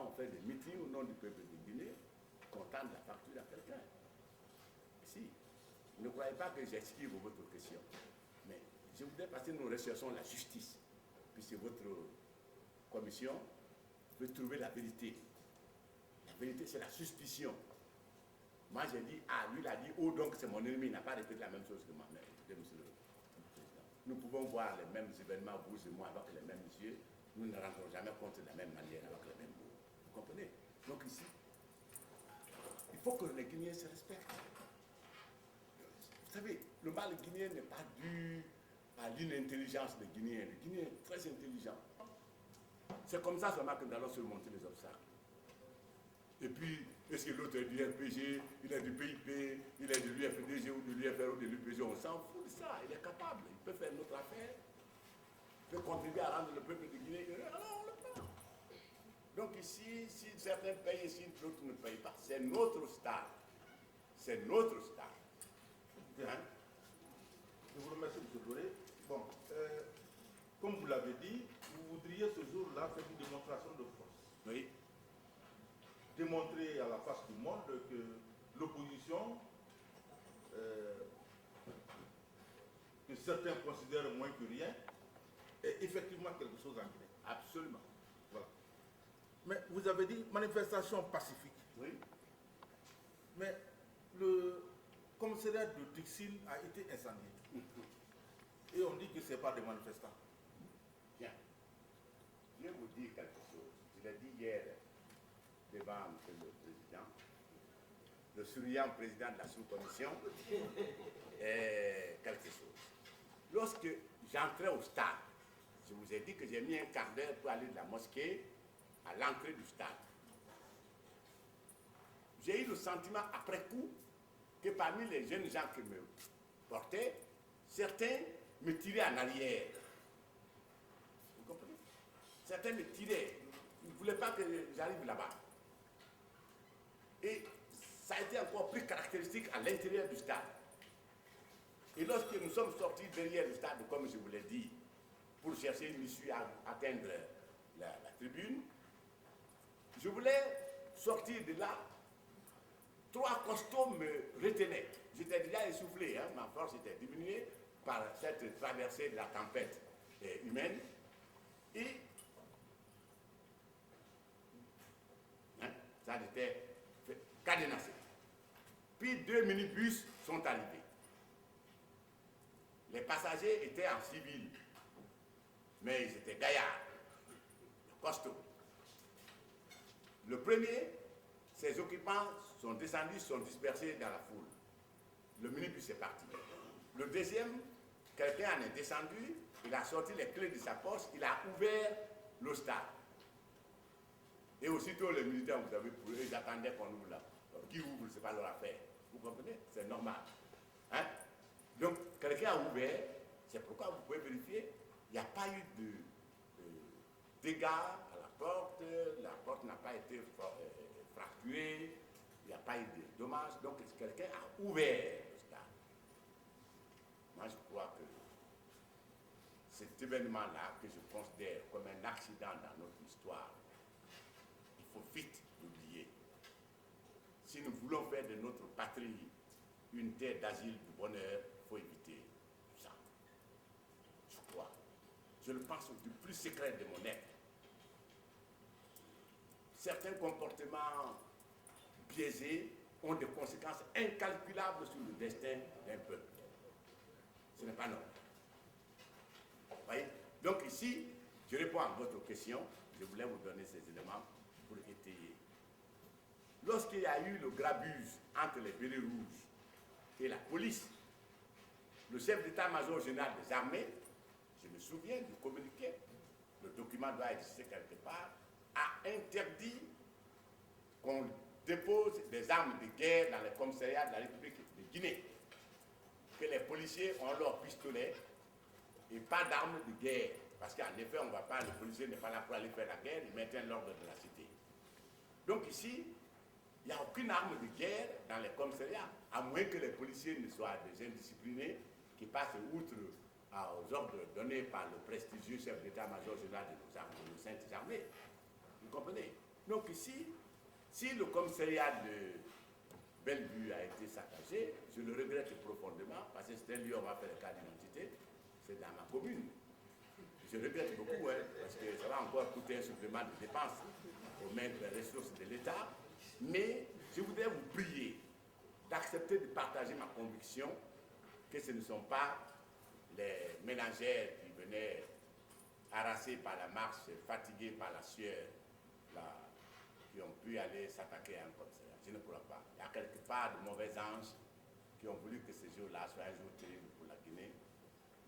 on fait des meetings au nom du peuple de Guinée, qu'on tende la facture à quelqu'un. Si, ne croyez pas que j'esquive votre question. Mais je voudrais parce que nous recherchons la justice, puisque votre commission veut trouver la vérité. La vérité, c'est la suspicion. Moi, j'ai dit A, lui, il a dit O, donc c'est mon ennemi, il n'a pas répété la même chose que moi. Mais écoutez, monsieur le président, nous pouvons voir les mêmes événements, vous et moi, avec les mêmes yeux. Nous ne rendrons jamais compte de la même manière, avec les mêmes mots. Vous comprenez? Donc ici, il faut que les Guinéens se respectent. Vous savez, le mal guinéen n'est pas dû à l'inintelligence des Guinéens. Les Guinéens sont très intelligents. C'est comme ça seulement que nous allons surmonter les obstacles. Et puis, est-ce que l'autre est du RPG, il est du PIP, il est de l'UFDG ou de l'UFR ou de l'UPG, on s'en fout de ça. Il est capable, il peut faire notre affaire, il peut contribuer à rendre le peuple de Guinée heureux, alors on le fait. Donc ici, si certains payent, si d'autres ne payent pas, c'est notre stade. C'est notre stade. Hein? Je vous remercie, M. Doré. Bon, comme vous l'avez dit, vous voudriez ce jour-là faire une démonstration de force. Oui. Démontrer à la face du monde que l'opposition, que certains considèrent moins que rien, est effectivement quelque chose en Guinée. Absolument. Voilà. Mais vous avez dit manifestation pacifique. Oui. Mais le commissariat de Dixine a été incendié. Et on dit que ce n'est pas des manifestants. Bien. Je vais vous dire quelque chose. Je l'ai dit hier devant M. le Président, le souriant président de la sous-commission, quelque chose. Lorsque j'entrais au stade, je vous ai dit que j'ai mis un quart d'heure pour aller de la mosquée à l'entrée du stade. J'ai eu le sentiment après coup que parmi les jeunes gens qui me portaient, certains me tiraient en arrière. Vous comprenez? Certains me tiraient. Ils ne voulaient pas que j'arrive là-bas. Et ça a été encore plus caractéristique à l'intérieur du stade. Et lorsque nous sommes sortis derrière le stade, comme je vous l'ai dit, pour chercher une issue à atteindre la tribune, je voulais sortir de là. 3 costauds me retenaient. J'étais déjà essoufflé, hein, ma force était diminuée par cette traversée de la tempête humaine. Et ça était cadenassé. Puis 2 minibus sont arrivés. Les passagers étaient en civil, mais ils étaient gaillards, costauds. Le premier, ses occupants sont descendus, sont dispersés dans la foule. Le minibus est parti. Le deuxième, quelqu'un en est descendu, il a sorti les clés de sa poche, il a ouvert le stade. Et aussitôt, les militaires, vous savez, pour eux, ils attendaient qu'on ouvre là. Qui ouvre, ce n'est pas leur affaire. Vous comprenez? C'est normal. Hein? Donc, quelqu'un a ouvert, c'est pourquoi vous pouvez vérifier, il n'y a pas eu de dégâts à la porte n'a pas été fracturée, il n'y a pas eu de dommages, donc quelqu'un a ouvert le stade. Moi, je crois que cet événement-là, que je considère comme un accident dans notre histoire, il faut vite l'oublier. Si nous voulons faire de notre patrie une terre d'asile du bonheur, il faut éviter tout ça. Je crois. Je le pense du plus secret de mon être. Certains comportements biaisés ont des conséquences incalculables sur le destin d'un peuple. Ce n'est pas normal. Vous voyez? Donc ici, je réponds à votre question. Je voulais vous donner ces éléments pour étayer. Lorsqu'il y a eu le grabuge entre les bérets rouges et la police, le chef d'état-major général des armées, je me souviens du communiqué, le document doit exister quelque part, a interdit qu'on dépose des armes de guerre dans les commissariats de la République de Guinée. Que les policiers ont leurs pistolets et pas d'armes de guerre. Parce qu'en effet, on ne va pas, le policier n'est pas là pour aller faire la guerre, il maintient l'ordre de la cité. Donc ici, il n'y a aucune arme de guerre dans les commissariats, à moins que les policiers ne soient des indisciplinés qui passent outre aux ordres donnés par le prestigieux chef d'état-major général de nos Saintes Armées. Vous comprenez? Donc ici, si le commissariat de Bellevue a été saccagé, je le regrette profondément, parce que c'est un lieu où on va faire le cas d'identité, c'est dans ma commune. Je regrette beaucoup, hein, parce que ça va encore coûter un supplément de dépenses aux mains des ressources de l'État. Mais je voudrais vous prier d'accepter de partager ma conviction que ce ne sont pas les ménagères qui venaient harassées par la marche, fatiguées par la sueur, qui ont pu aller s'attaquer à un commissariat. Je ne crois pas. Il y a quelque part de mauvais anges qui ont voulu que ce jour-là soit un jour terrible pour la Guinée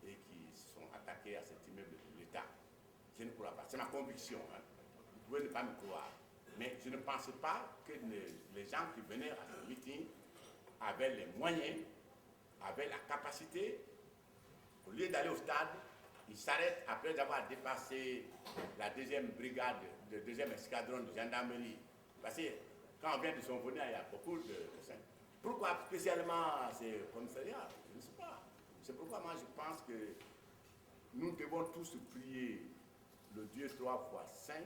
et qui se sont attaqués à cet immeuble de l'État. Je ne crois pas. C'est ma conviction. Hein. Vous pouvez ne pas me croire. Mais je ne pense pas que les gens qui venaient à ce meeting avaient les moyens, avaient la capacité. Au lieu d'aller au stade, ils s'arrêtent après avoir dépassé la deuxième brigade, le deuxième escadron de gendarmerie. Parce que quand on vient de son venir, il y a beaucoup de... Pourquoi spécialement ces commissariats? Je ne sais pas. C'est pourquoi moi je pense que nous devons tous prier le Dieu 3 fois saint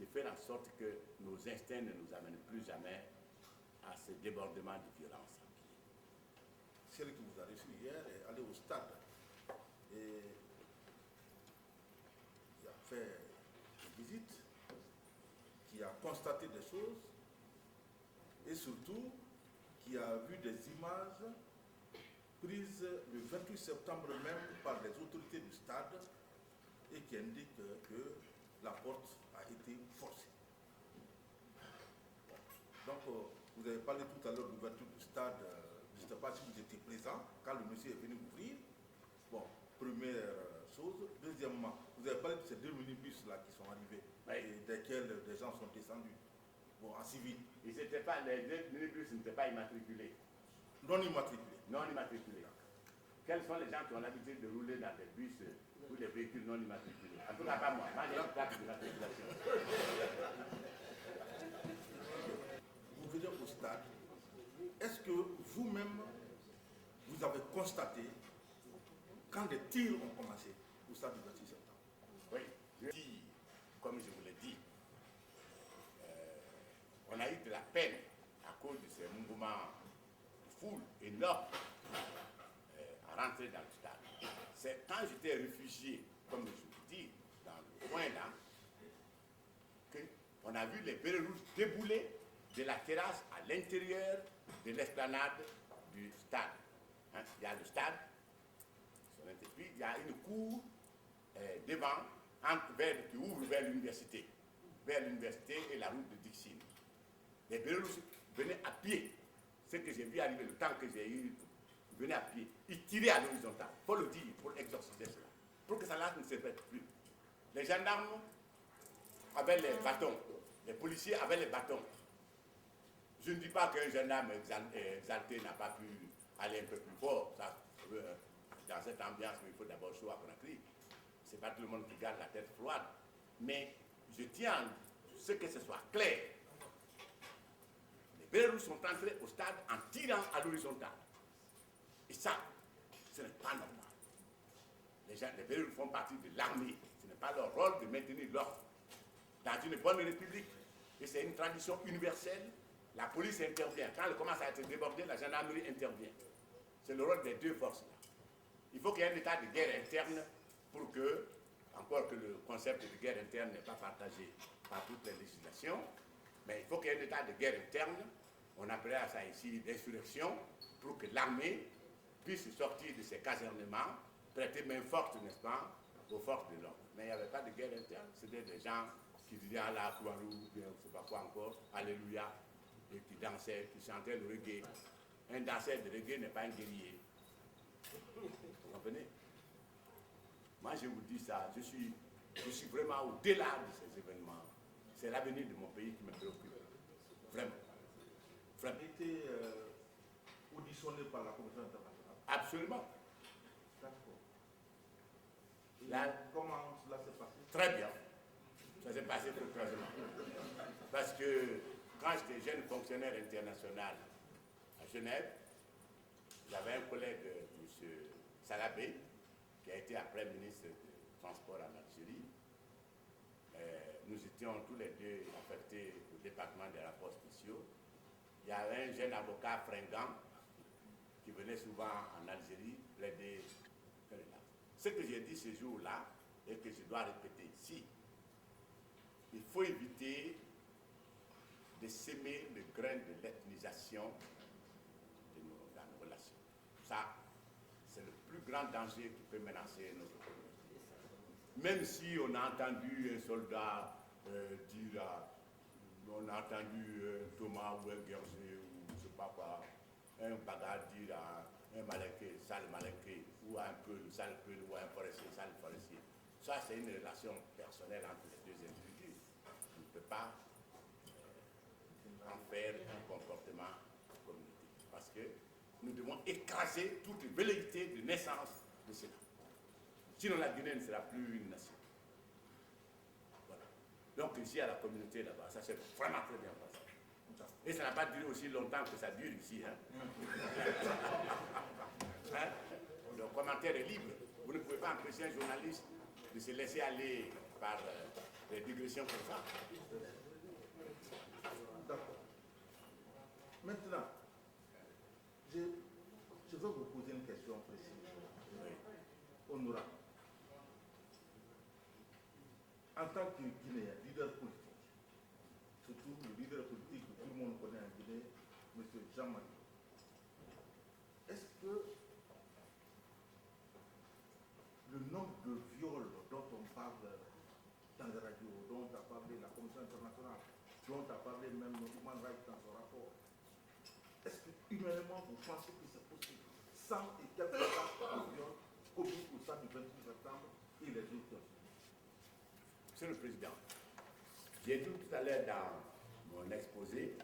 de faire en sorte que nos instincts ne nous amènent plus jamais à ce débordement de violence. Celle qui vous a reçu hier est allée au stade et qui a fait une visite, qui a constaté des choses et surtout qui a vu des images prises le 28 septembre même par les autorités du stade et qui indiquent que la porte a été forcée. Donc, vous avez parlé tout à l'heure de l'ouverture du stade. Je ne sais pas si vous étiez présent quand le monsieur est venu ouvrir. Bon, première chose. Deuxièmement, vous avez parlé de ces deux minibus là qui sont arrivés, et desquels des gens sont descendus. Bon, en civil. Et c'était pas, les deux minibus n'étaient pas immatriculés. Non immatriculés. Non immatriculés. Quels sont les gens qui ont l'habitude de rouler dans des bus ou des véhicules non immatriculés? En tout cas, pas moi. Moi, j'ai une plaque d'immatriculation. Vous venez au stade. Est-ce que vous-même, vous avez constaté quand des tirs ont commencé au stade du 26 septembre? Oui, je dis, comme je vous l'ai dit, on a eu de la peine à cause de ces mouvements de foule énormes à rentrer dans le stade. C'est quand j'étais réfugié, comme je vous dis, dans le coin là, qu'on a vu les bérets rouges débouler de la terrasse à l'intérieur de l'esplanade du stade. Hein, il y a le stade, puis il y a une cour devant, qui ouvre vers l'université et la route de Dixine. Les bérets rouges venaient à pied. Ce que j'ai vu arriver, le temps que j'ai eu, ils venaient à pied. Ils tiraient à l'horizontale. Il faut le dire, pour exorciser cela. Pour que ça ne se répète plus. Les gendarmes avaient les bâtons. Les policiers avaient les bâtons. Je ne dis pas qu'un gendarme exalté n'a pas pu aller un peu plus fort. Ça, dans cette ambiance, il faut d'abord chaud à Conakry. Ce n'est pas tout le monde qui garde la tête froide. Mais je tiens à ce que ce soit clair. Les bérets rouges sont entrés au stade en tirant à l'horizontale. Et ça, ce n'est pas normal. Les bérets rouges font partie de l'armée. Ce n'est pas leur rôle de maintenir l'ordre. Dans une bonne république, et c'est une tradition universelle, la police intervient. Quand elle commence à être débordée, la gendarmerie intervient. C'est le rôle des deux forces-là. Il faut qu'il y ait un état de guerre interne pour que, encore que le concept de guerre interne n'est pas partagé par toutes les législations, mais il faut qu'il y ait un état de guerre interne, on appellera ça ici d'insurrection, pour que l'armée puisse sortir de ses casernements, prêter main forte, n'est-ce pas, aux forces de l'ordre. Mais il n'y avait pas de guerre interne, c'était des gens qui disaient Allah, Kouarou, bien, je ne sais pas quoi encore, Alléluia, et qui dansaient, qui chantaient le reggae. Un danseur de reggae n'est pas un guerrier. Vous comprenez? Moi, je vous dis ça, je suis vraiment au-delà de ces événements. C'est l'avenir de mon pays qui me préoccupe. Vraiment. Vous avez été auditionné par la Commission internationale? Absolument. D'accord. Comment cela s'est passé? Très bien. Ça s'est passé fructueusement. Parce que quand j'étais jeune fonctionnaire international à Genève, j'avais un collègue, M. Salabé, qui a été après ministre du Transport en Algérie. nous étions tous les deux affectés au département des rapports spéciaux. Il y avait un jeune avocat fringant qui venait souvent en Algérie plaider. Ce que j'ai dit ce jour-là et que je dois répéter ici, il faut éviter de s'aimer le grain de l'ethnisation dans nos relations. Ça, c'est le plus grand danger qui peut menacer notre communauté. Même si on a entendu un soldat dire, on a entendu Thomas ou un Guerger ou je ne sais pas quoi, un bagarre dire à un malinqué, sale malinqué, ou à un peu, sale peu, ou à un forestier, sale forestier. Ça, c'est une relation personnelle entre les deux individus. On ne peut pas en faire un comportement communautaire. Parce que nous devons écraser toute velléité de naissance de cela. Sinon, la Guinée ne sera plus une nation. Voilà. Donc, ici, à la communauté là-bas, ça s'est vraiment très bien passé. Et ça n'a pas duré aussi longtemps que ça dure ici. Hein? Hein? Le commentaire est libre. Vous ne pouvez pas empêcher un journaliste de se laisser aller par des digressions comme ça. D'accord. Maintenant, je vais vous poser une question précise. Oui. Honorable. En tant que Guinéen, leader politique, surtout le leader politique que tout le monde connaît en Guinée, M. Jean-Marie, est-ce que le nombre de viols dont on parle dans les radios, dont a parlé la Commission internationale, dont a parlé même Human Rights dans son rapport, est-ce que humainement vous pensez que c'est possible 100 et quelques cas de viols commis au sein du 28 septembre et les autres? Monsieur le Président, j'ai dit tout à l'heure dans mon exposé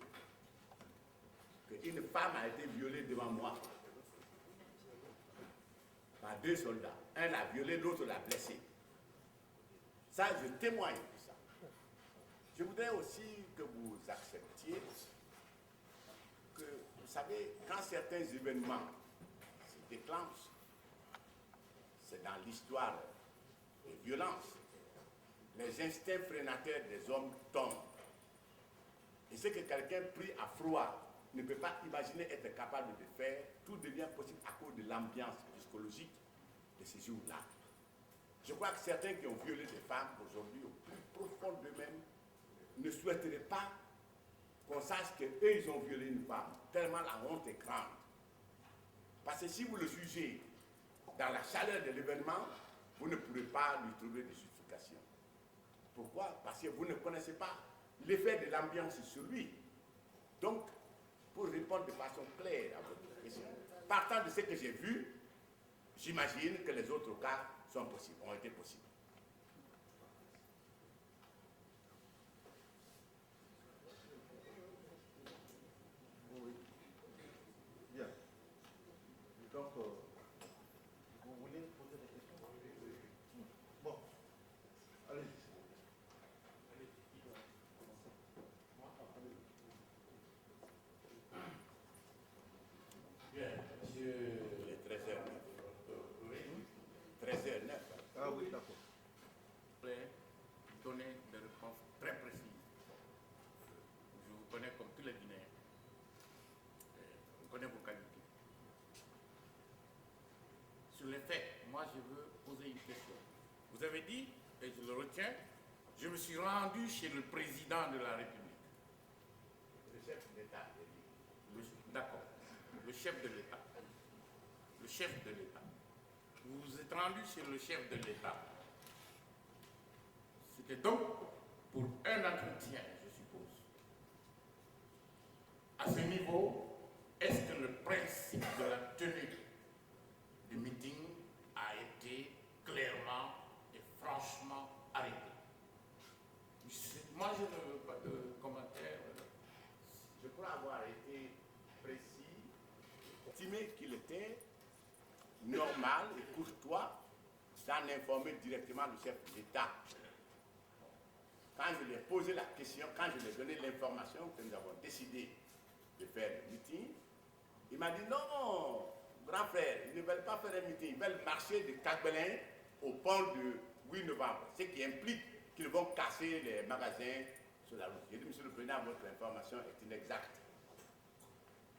qu'une femme a été violée devant moi par deux soldats. Un l'a violée, l'autre l'a blessée. Ça, je témoigne de ça. Je voudrais aussi que vous acceptiez que, vous savez, quand certains événements se déclenchent, c'est dans l'histoire des violences. Les instincts frénateurs des hommes tombent. Et ce que quelqu'un pris à froid ne peut pas imaginer être capable de faire, tout devient possible à cause de l'ambiance psychologique de ces jours-là. Je crois que certains qui ont violé des femmes aujourd'hui, au plus profond d'eux-mêmes, ne souhaiteraient pas qu'on sache qu'eux, ils ont violé une femme, tellement la honte est grande. Parce que si vous le jugez dans la chaleur de l'événement, vous ne pourrez pas lui trouver de justification. Pourquoi? Parce que vous ne connaissez pas l'effet de l'ambiance sur lui. Donc, pour répondre de façon claire à votre question, partant de ce que j'ai vu, j'imagine que les autres cas sont possibles, ont été possibles. Oui. Bien. Donc, vous voulez poser des questions? Bon. Allez. Bien, monsieur. Il est 13h09. Oui. 13h09. Ah oui, d'accord. Donner des réponses très précises. Je vous connais comme tous les Guinéens. Je connais vos qualités. Sur les faits, moi je veux poser une question. Vous avez dit, et je le retiens, je me suis rendu chez le président de la République. Le chef d'État. D'accord. Le chef de l'État. Le chef de l'État. Vous vous êtes rendu chez le chef de l'État. C'était donc pour un entretien, je suppose. À ce niveau, est-ce que le principe de la tenue du meeting a été clairement et franchement arrêté? Moi, je ne veux pas de commentaires. Je crois avoir été précis, estimé qu'il était normal et courtois d'en informer directement le chef de l'État. Quand je lui ai posé la question, quand je lui ai donné l'information que nous avons décidé de faire le meeting, il m'a dit non, grand frère, ils ne veulent pas faire un meeting, ils veulent marcher de Cagbelin au pont de 8 novembre, ce qui implique qu'ils vont casser les magasins sur la route. J'ai dit, Monsieur le Président, votre information est inexacte.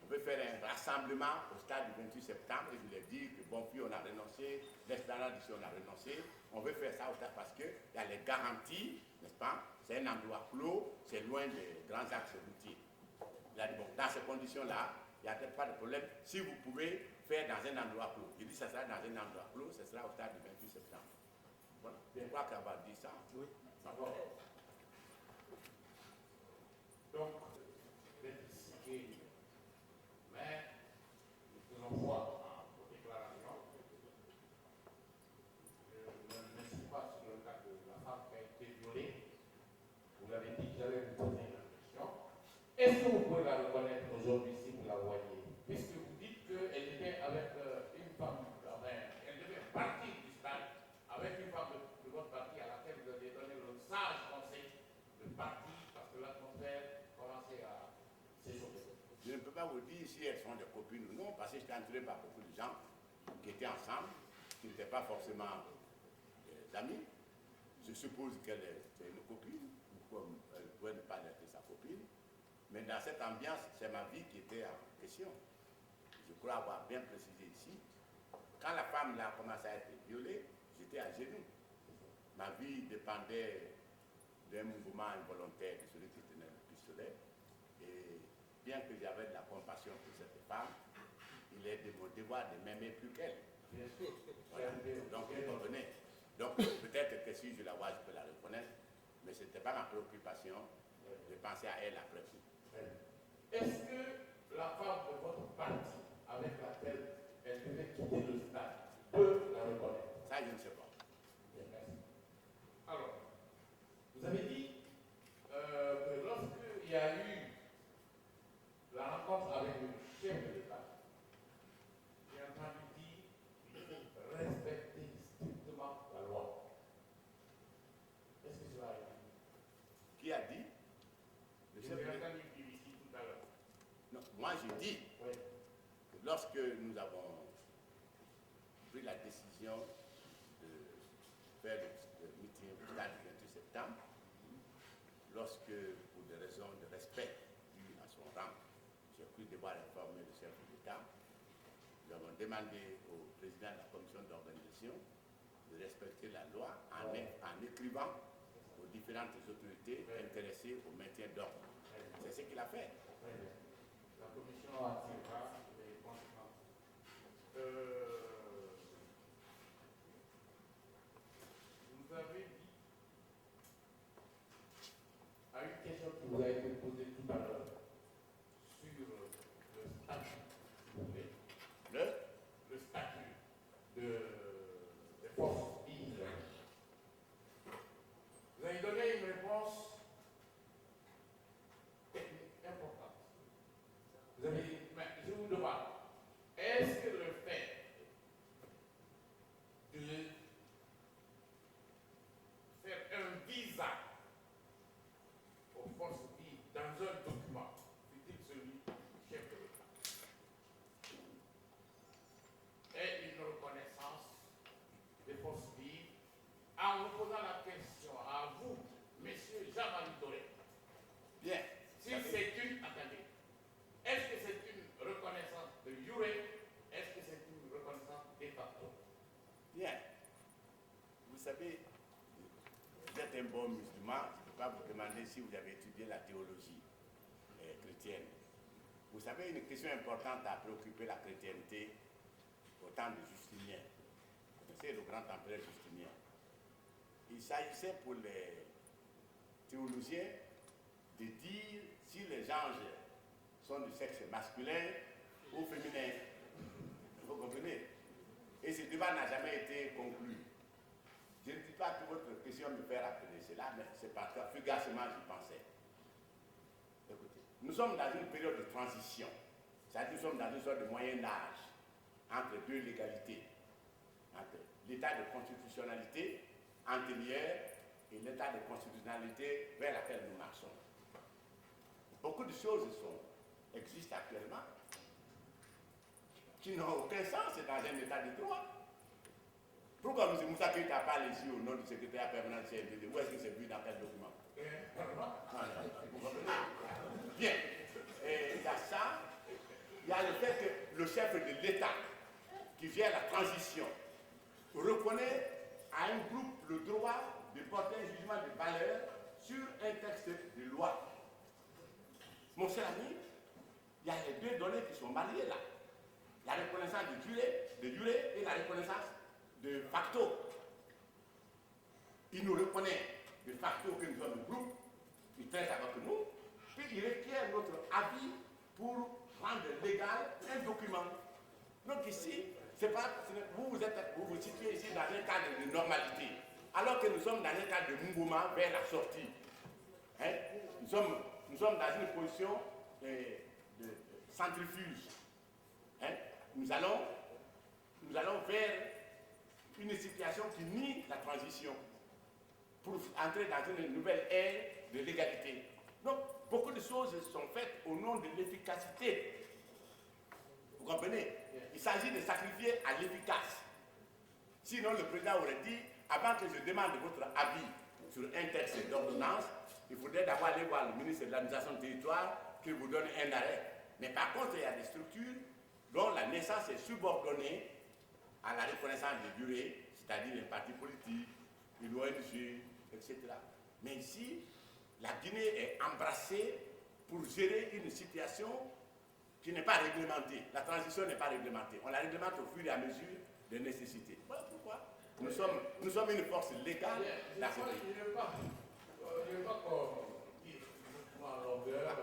On veut faire un rassemblement au stade du 28 septembre et je lui ai dit que Bonfils, on a renoncé, l'Esplanade ici, on a renoncé. On veut faire ça au stade parce qu'il y a les garanties, n'est-ce pas? C'est un endroit clos, c'est loin des grands axes routiers. Il a dit, bon, dans ces conditions-là, il n'y a peut-être pas de problème. Si vous pouvez faire dans un endroit clos. Il dit, ça sera dans un endroit clos, ce sera au stade du 28 septembre. Voilà. Je crois qu'avoir dit ça. Oui. D'accord. Donc, l'électricité, mais nous faisons foi en vos déclarations. Je ne suis pas sur le cas de la femme qui a été violée. Vous l'avez dit, j'allais vous poser la question. Est-ce que vous pouvez la reconnaître aujourd'hui si vous la voyez? Puisque vous dites qu'elle était avec une femme, enfin, elle devait partir du stade avec une femme de votre parti à laquelle vous avez donné le sage conseil de partir parce que l'atmosphère commençait à s'échauffer. Je ne peux pas vous dire si elles sont des copines ou non, parce que j'étais entouré par beaucoup de gens qui étaient ensemble, qui n'étaient pas forcément des amis. Je suppose qu'elle est une copine, ou elle pouvait ne pas être sa copine. Mais dans cette ambiance, c'est ma vie qui était en question. Je crois avoir bien précisé ici. Quand la femme là a commencé à être violée, j'étais à genoux. Ma vie dépendait d'un mouvement involontaire de celui qui tenait le pistolet. Et bien que j'avais de la compassion pour cette femme, il est de mon devoir de m'aimer plus qu'elle. Voilà. Donc, vous comprenez. Donc, peut-être que si je la vois, je peux la reconnaître, mais ce n'était pas ma préoccupation de penser à elle après tout. Est-ce que la femme de votre parti, avec laquelle elle devait quitter le stade, peut la reconnaître? Ça, je ne sais pas. Bien, merci. Alors, vous avez dit que lorsqu'il y a eu la rencontre avec le chef de l'État, j'ai entendu dire qu'il faut respecter strictement la loi. Est-ce que cela a été dit? Qui a dit? Le Je chef l'ai de l'État. entendu dire ici tout à l'heure. Non, moi, je dis Oui. que lorsque nous avons pris la décision de faire le meeting au stade du 28 septembre, lorsque, pour des raisons de respect dû à son rang, j'ai cru devoir informer le chef de l'État, nous avons demandé au président de la commission d'organisation de respecter la loi en écrivant aux différentes autorités intéressées au maintien d'ordre. C'est ce qu'il a fait. Très bien. La commission en tirera les conséquences. Vous avez dit à une question qui vous a été posée tout à l'heure sur le statut, si vous voulez, le statut des forces vives. Vous avez donné une réponse technique importante. Vous avez dit, mais je vous demande, est-ce que le fait de faire un visa aux forces vives dans un document, fut-il celui du chef de l'État, est une reconnaissance des forces vives en vous posant la question à vous, messieurs Jean-Marie Doré, Bien. si c'est une, attendez, est-ce que c'est une reconnaissance de jure, est-ce que c'est une reconnaissance de facto? Bien. Vous savez, vous êtes un bon musulman, je ne peux pas vous demander si vous avez étudié la théologie chrétienne. Vous savez, une question importante a préoccupé la chrétienté au temps de Justinien. Vous connaissez le grand empereur Justinien. Il s'agissait pour les théologiens de dire si les anges sont du sexe masculin ou féminin. Vous comprenez? Et ce débat n'a jamais été conclu. Je ne dis pas que votre question me fait rappeler cela, mais c'est parce que fugacement j'y pensais. Écoutez, nous sommes dans une période de transition. C'est-à-dire nous sommes dans une sorte de moyen âge entre deux légalités. Entre l'état de constitutionnalité antérieur et l'état de constitutionnalité vers laquelle nous marchons. Beaucoup de choses existent actuellement qui n'ont aucun sens dans un état de droit. Pourquoi M. Moussa Keïta parle ici au nom du secrétaire permanent du CNDD? Où est-ce que c'est vu dans quel document? Bien. Et il y a ça. Il y a le fait que le chef de l'État qui gère la transition reconnaît à un groupe le droit de porter un jugement de valeur sur un texte de loi. Mon cher ami, il y a les deux données qui sont mariées là. La reconnaissance de durée et la reconnaissance de facto. Il nous reconnaît de facto que nous sommes un groupe, il traite avec nous, puis il requiert notre avis pour rendre légal un document. Donc ici, c'est pas, vous vous situez ici dans un cadre de normalité, alors que nous sommes dans un cadre de mouvement vers la sortie. Hein? Nous sommes dans une position de centrifuge. Hein? Nous allons vers une situation qui nie la transition pour entrer dans une nouvelle ère de l'égalité. Donc, beaucoup de choses sont faites au nom de l'efficacité. Vous comprenez? Il s'agit de sacrifier à l'efficace. Sinon, le président aurait dit, avant que je demande votre avis sur un texte d'ordonnance, il faudrait d'abord aller voir le ministre de l'administration du territoire qui vous donne un arrêt. Mais par contre, il y a des structures dont la naissance est subordonnée à la reconnaissance de durée, c'est-à-dire les partis politiques, une ONG, etc. Mais ici, la Guinée est embrassée pour gérer une situation qui n'est pas réglementée. La transition n'est pas réglementée. On la réglemente au fur et à mesure des nécessités. Voilà pourquoi nous sommes une force légale. Je ne veux pas qu'on dise en longueur.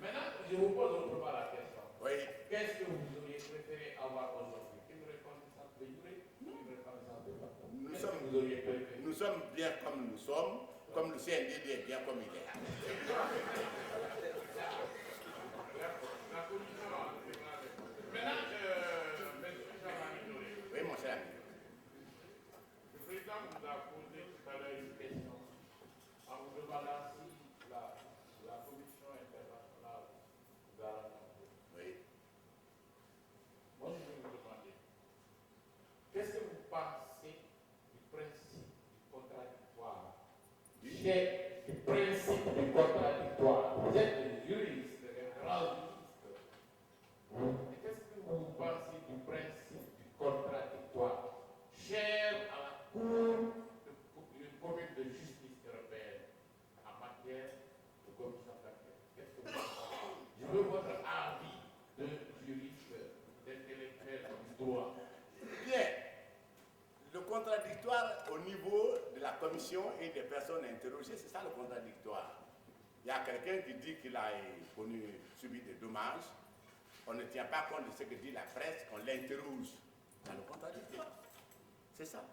Maintenant, je vous pose autrement la question. Oui. Qu'est-ce que vous auriez préféré avoir aujourd'hui? Une reconnaissance de durée ou une reconnaissance de facto? Nous sommes bien comme nous sommes, comme le CNDD est bien comme il est. Maintenant, oui, mon cher ami. le président vous a posé tout à l'heure une question en vous demandant si la commission internationale vous a rencontré. Oui. Moi, je vais vous demander, qu'est-ce que vous pensez du principe du contradictoire? Du principe du contradictoire. Vous êtes des juristes, des grands juristes. Et qu'est-ce que vous pensez du principe du contradictoire, cher à la Cour commune de justice européenne en matière de commission d'enquête? Qu'est-ce que vous pensez? Je veux votre avis de juriste, d'intellectuel du droit. Bien. Le contradictoire au niveau de la commission et des personnes interrogées, c'est ça le contradictoire. Il y a quelqu'un qui dit qu'il a subi des dommages. On ne tient pas compte de ce que dit la presse, on l'interroge. Dans le contradictoire. C'est ça.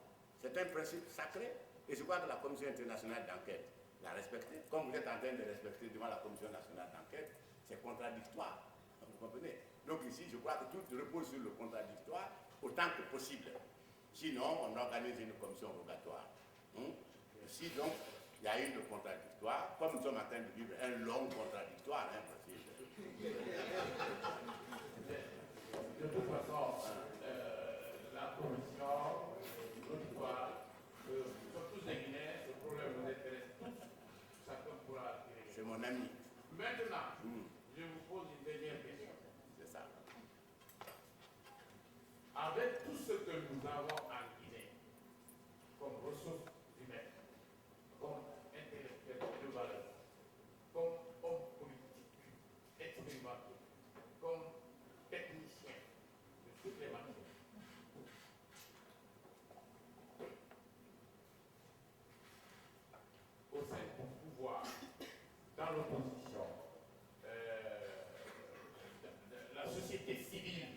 C'est un principe sacré. Et je crois que la Commission internationale d'enquête l'a respecté. Comme vous êtes en train de respecter devant la Commission nationale d'enquête, c'est contradictoire. Vous comprenez? Donc ici, je crois que tout repose sur le contradictoire autant que possible. Sinon, on organise une commission rogatoire. Ici, donc, il y a eu le contradictoire. Comme nous sommes en train de vivre un long contradictoire, De toute façon, la commission, l'auditoire, nous sommes tous des Guinéens, ce problème nous intéresse tous. Chacun pourra tirer. c'est mon ami. Maintenant, je vous pose une dernière question. C'est ça. Avec tout ce que nous avons en Guinée, comme ressources humaines, comme intellectuels de valeur, comme hommes politiques expérimentés, comme techniciens de toutes les matières, au sein du pouvoir, dans l'opposition, la société civile,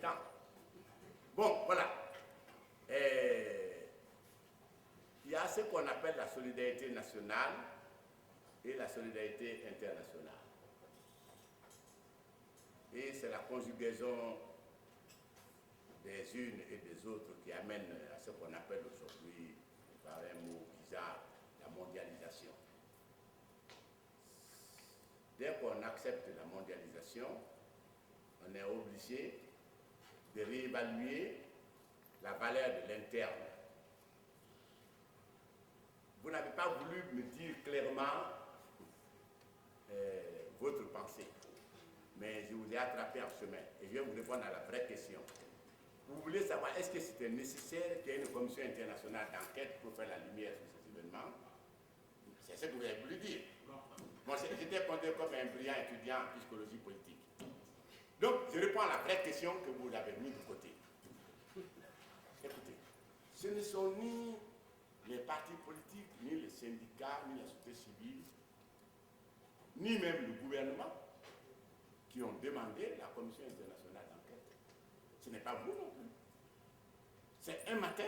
temps. Bon, voilà. Il y a ce qu'on appelle la solidarité nationale et la solidarité internationale. Et c'est la conjugaison des unes et des autres qui amène à ce qu'on appelle aujourd'hui, par un mot bizarre, la mondialisation. Dès qu'on accepte la mondialisation, on est obligé de réévaluer la valeur de l'interne. Vous n'avez pas voulu me dire clairement votre pensée, mais je vous ai attrapé en chemin et je vais vous répondre à la vraie question. Vous voulez savoir est-ce que c'était nécessaire qu'il y ait une commission internationale d'enquête pour faire la lumière sur ces événements? C'est ce que vous avez voulu dire. Moi, j'étais compté comme un brillant étudiant en psychologie politique. Donc, je réponds à la vraie question que vous avez mise de côté. Écoutez, ce ne sont ni les partis politiques, ni les syndicats, ni la société civile, ni même le gouvernement qui ont demandé la commission internationale d'enquête. Ce n'est pas vous non plus. C'est un matin,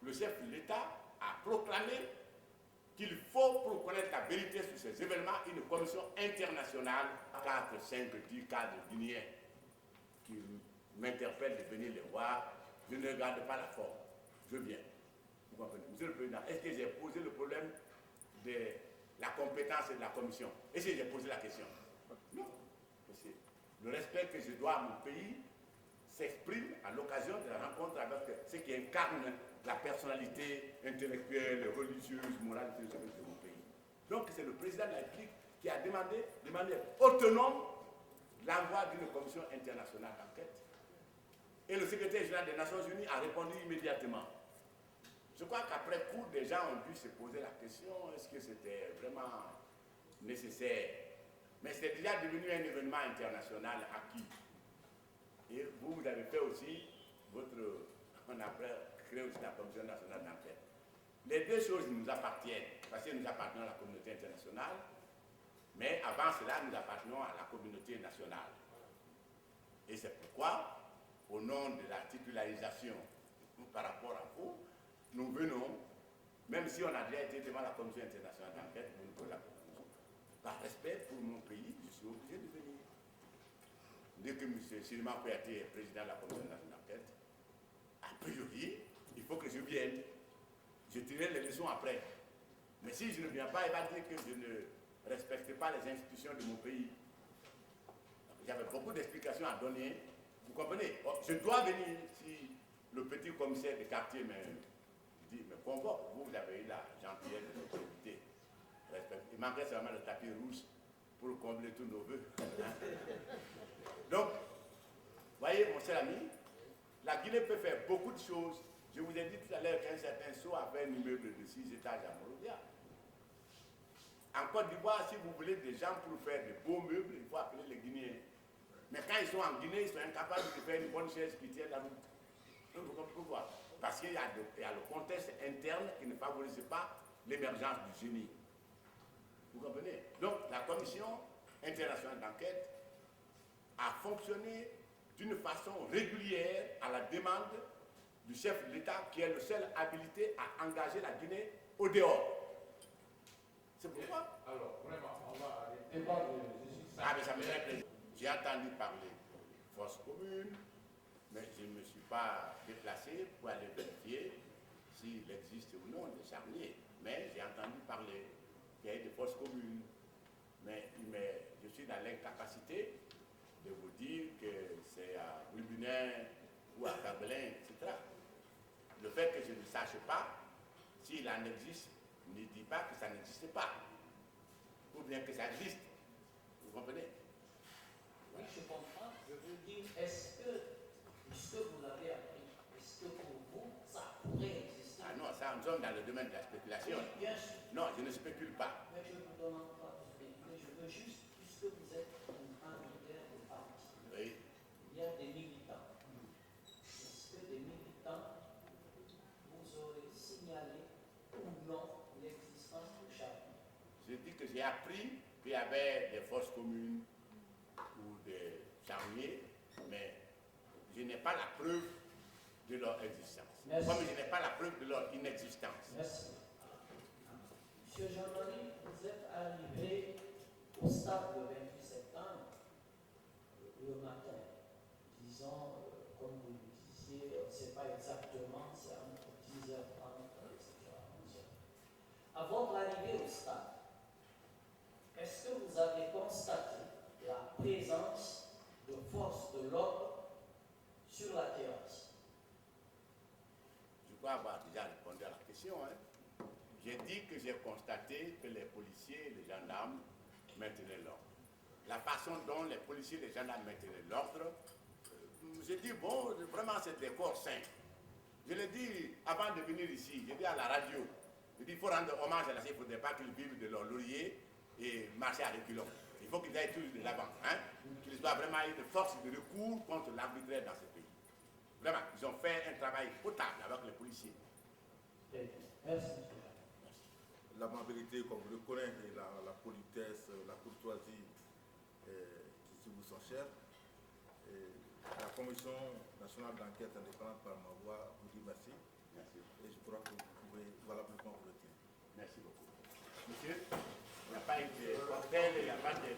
le chef de l'État a proclamé qu'il faut, pour connaître la vérité sur ces événements, une commission internationale, 4, 5, 10 cadres guinéens qui m'interpellent de venir les voir. Je ne regarde pas la forme. Je viens. Vous comprenez? Monsieur le Président, est-ce que j'ai posé le problème de la compétence de la commission? Est-ce que j'ai posé la question? Non. Monsieur, le respect que je dois à mon pays s'exprime à l'occasion de la rencontre avec ceux qui incarnent la personnalité intellectuelle, religieuse, morale et philosophique de mon pays. Donc c'est le président de la République qui a demandé de manière autonome l'envoi d'une commission internationale d'enquête. Et le secrétaire général des Nations Unies a répondu immédiatement. Je crois qu'après coup, des gens ont dû se poser la question, est-ce que c'était vraiment nécessaire? Mais c'est déjà devenu un événement international acquis. Et vous avez fait aussi on a créé aussi la Commission nationale d'enquête. Les deux choses nous appartiennent, parce que nous appartenons à la communauté internationale, mais avant cela, nous appartenons à la communauté nationale. Et c'est pourquoi, au nom de la titularisation par rapport à vous, nous venons, même si on a déjà été devant la Commission internationale d'enquête, nous la proposons. Par respect pour mon pays, je suis obligé de venir. Dès que M. Silman Kouyaté est président de la Commission nationale d'enquête, a priori, il faut que je vienne. Je tirerai les leçons après. Mais si je ne viens pas, il va dire que je ne respecte pas les institutions de mon pays. J'avais beaucoup d'explications à donner. Vous comprenez? Je dois venir si le petit commissaire de quartier me convoque. Vous avez eu la gentillesse de nous inviter. Il manquait seulement le tapis rouge pour combler tous nos voeux. Donc, voyez, mon cher ami, la Guinée peut faire beaucoup de choses. Je vous ai dit tout à l'heure qu'un certain Sow a fait un immeuble de 6 étages à Monrovia. En Côte d'Ivoire, si vous voulez des gens pour faire de beaux meubles, il faut appeler les Guinéens. Mais quand ils sont en Guinée, ils sont incapables de faire une bonne chaise qui tient la route. Donc, pourquoi? Parce qu'il y a le contexte interne qui ne favorise pas l'émergence du génie. Vous comprenez? Donc, la commission internationale d'enquête a fonctionné d'une façon régulière à la demande du chef de l'État qui est le seul habilité à engager la Guinée au dehors. C'est pourquoi? Alors, vraiment, on va débattre de Ah, mais ça me fait plaisir. J'ai entendu parler de forces communes, mais je ne me suis pas déplacé pour aller vérifier s'il existe ou non des charniers. Mais j'ai entendu parler qu'il y a des forces communes. Mais je suis dans l'incapacité de vous dire que c'est à Rubunin ou à Carbelin, etc. Le fait que je ne sache pas s'il en existe ne dit pas que ça n'existe pas, ou bien que ça existe. Vous comprenez? Oui, je comprends. Je veux dire, est-ce que, puisque vous l'avez appris, est-ce que pour vous, ça pourrait exister? Ah non, ça, nous sommes dans le domaine de la spéculation. Oui, bien sûr. Non, je ne spécule pas. Mais je ne vous demande pas de spéculer. Je veux juste, puisque vous êtes un leader de parti, Oui. il y a des militants. Est-ce que des militants vous aurez signalé ou non l'existence de charniers? Je dis que j'ai appris qu'il y avait des forces communes ou des charniers, mais je n'ai pas la preuve de leur existence. Merci. Comme je n'ai pas la preuve de leur inexistence. Merci. Monsieur Jean-Marie, vous êtes arrivé au stade le 28 septembre, le matin. Disons, comme vous le disiez, on ne sait pas exactement, c'est entre 10h30, etc. 11h. À votre arrivée au stade, est-ce que vous avez constaté la présence de forces de l'ordre sur la terrasse? Je crois avoir déjà répondu à la question. J'ai dit que j'ai constaté que les policiers et les gendarmes maintenaient l'ordre. La façon dont les policiers et les gendarmes maintenaient l'ordre, j'ai dit, bon, vraiment c'est des corps sains. Je l'ai dit avant de venir ici, j'ai dit à la radio, j'ai dit, il faut rendre hommage à la CIF, il ne faudrait pas qu'ils vivent de leur laurier et marcher à reculons. Il faut qu'ils aillent tous de l'avant, qu'ils soient vraiment une force de recours contre l'arbitraire dans ce pays. Vraiment, ils ont fait un travail potable avec les policiers. Merci. L'amabilité qu'on vous reconnaît et la politesse, la courtoisie qui vous sont chères. La Commission nationale d'enquête indépendante par ma voix vous dit merci. Merci. Et je crois que vous pouvez valablement vous retirer. Merci beaucoup. Monsieur, il n'y a pas eu de cocktail, il n'y a pas de